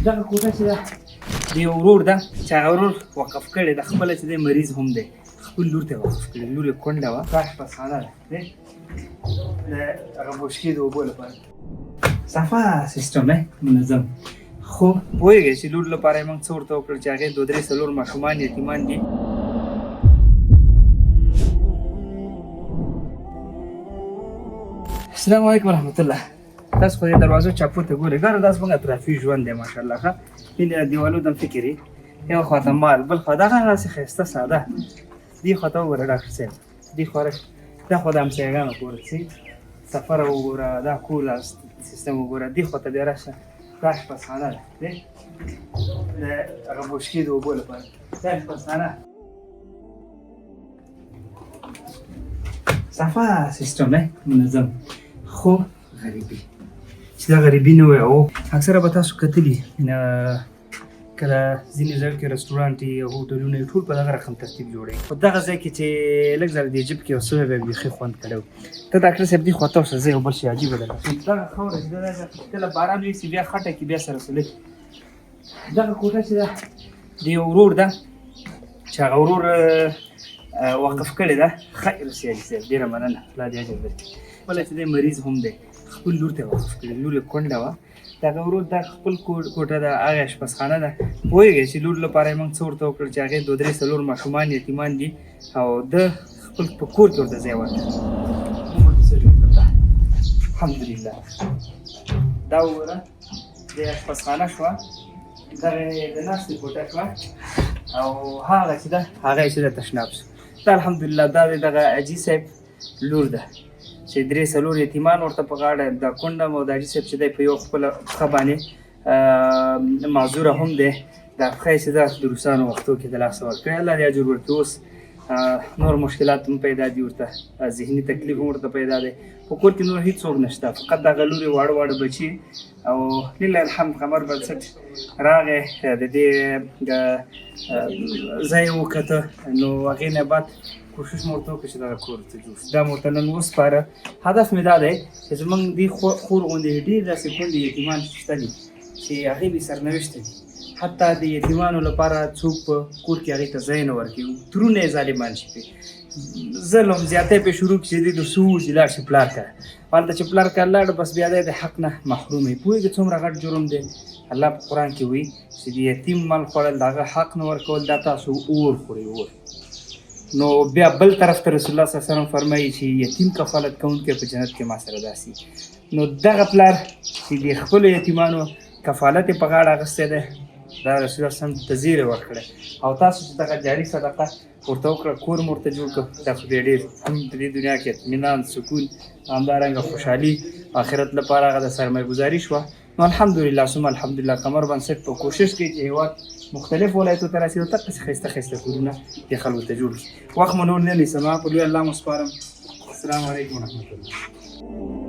دغه کوټه چې ده د یو ورور ده چې هغه ورور وقف کړې ده، خپله چې دی مریض هم دی، خپل لور ته یې وقف کړې. لور یې کونډه وه، دا اشپزخانه ده د هغه بشکې د اوبو لپاره. صفا سیستم دی، منظم. خو پوهېږئ چې لور لپاره یې موږ څه ورته وکړل چې هغې 2-3 ماشومان یتیمان دي. السلام علیکم ورحمت الله. تاسو خو د دروازو چاپو ته ګورئ، ګوره دا زموږ اطرافي ژوند دی ماشاءالله. ښه مینې د دیوالو دم فکر یې یو خوا ته مال، بل خوا دغه هسې ښایسته ساده. دې خوا ته وګوره ډاکټر صاحب، دې خوا دا خوا د همسایګانو کور چې سفر وګوره، دا کور سیستم وګوره. دې خوا ته بیا راشه، دا اشپزخانه ده د هغه بشکې د اوبو لپاره. دا اشپزخانه صفا سیستم دی، منظم. خو غریبي چې دا غریبي نه وي. او اکثره به تاسو کتلي کله ځینې ځایو کې رسټورانټ او هوټلونه یې ټول په دغه رقم ترتیب جوړوي. خو دغه ځای کې چې لږ ځله دې جیب کې یو څه وی به بیخي خوند کړی و. ته ډاکټر صاحب دې خوا ته اوسه، زه یو بل شي عجیبه ده. دغه خاوره چې ده کله باران ویسي بیا خټه کې بیا سره سولې. دغه کوټه چې ده د یو ورور ده چې هغه ورور وقف کړې ده. خیر سیالي صاحب ډېره مننه، الله دې اجر درکړي. خپله چې دی مریض هم دی، خپل لور ته یې وقف کړې. لور یې کونډه وه، د هغه ورور دا خپل کوټه ده، هغه اشپزخانه ده. پوهېږئ چې لور لپاره یې موږ څه ورته وکړل چې هغې 2-3 ماشومان یتیمان دي او ده خپل په کور کې ورته ځای ورکړ. الحمدلله. دا وګوره د اشپزخانه شوه، دغه د ناستې کوټه شوه او هغه چې ده هغه یې چې ده تشناب شو. دا الحمدلله دا د دغه حاجي صاحب لور ده چې 3 یتیمان ورته په غاړه، دا کونډه او د حاجي صاحب چې دی په یو خپله پښه باندې معذوره هم دی. دا پښه یې چې ده د روسانو وختو کې د لاسه ورکړې، الله دې اجر ورکړي. اوس نور مشکلات هم پیدا دي ورته، ذهني تکلیف هم ورته پیدا دی. په کور کې نور هېڅوک نشته، فقط دغه لور یې واړه واړه بچي. او لله الحمد قمر بنسټ راغی، د دې ځای یې وکته، نو هغې نه بعد کوشش مو ورته وکړه چې دغه کور ته جوړ شي. دا مو ورته نن وسپاره. هدف مې دا دی چې زموږ دې خور غوندې ډېر داسې کونډې یتیمان شته دي چې هغې بې سرنوشته دي. حتی د یتیمانو لپاره څوک په کور کې هغې ته ځای نه ورکوي، ترونه یې ظالمان شي پرې. ظلم زیاتی پرې شروع کړي چې دی د سوز لاړ شي پلار کره، هلته چې پلار کره لاړ بس بیا دی د حق نه محروم وي. پوهېږي څومره غټ جرم دی. الله په قرآن کې وایي چې د یتیم مال خوړل، د هغه حق نه ورکول، دا تاسو اور خورئ اور. نو بیا بل طرف ته رسول الله صلی الله علیه وسلم فرمایي چې یتیم کفالت کوونکی په جنت کې ما سره داسي. نو دغه پلار چې د خپلو یتیمانو کفالت یې په غاړه اخیستی دی، دا رسول الله صلی الله علیه وسلم ته زیری ورکړی. او تاسو چې دغه جاري صدقه ورته وکړه، کور مو ورته جوړ کړه، دا خو بیا ډېر هم په دې دنیا کې اطمینان، سکون، همدارنګه خوشحالي آخرت لپاره هغه د سرمایه ګزاري شوه. نو الحمدلله ثم الحمدلله قمر بنسټ په کوشش کوي چې هېواد مختلف ولایتو ته راسي او دقسې ښایسته ښایسته کورونه دې خلکو ته جوړ کړي. وخت مو نور نه نیسم، په لوی الله مو سپارم. السلام علیکم ورحمت الله.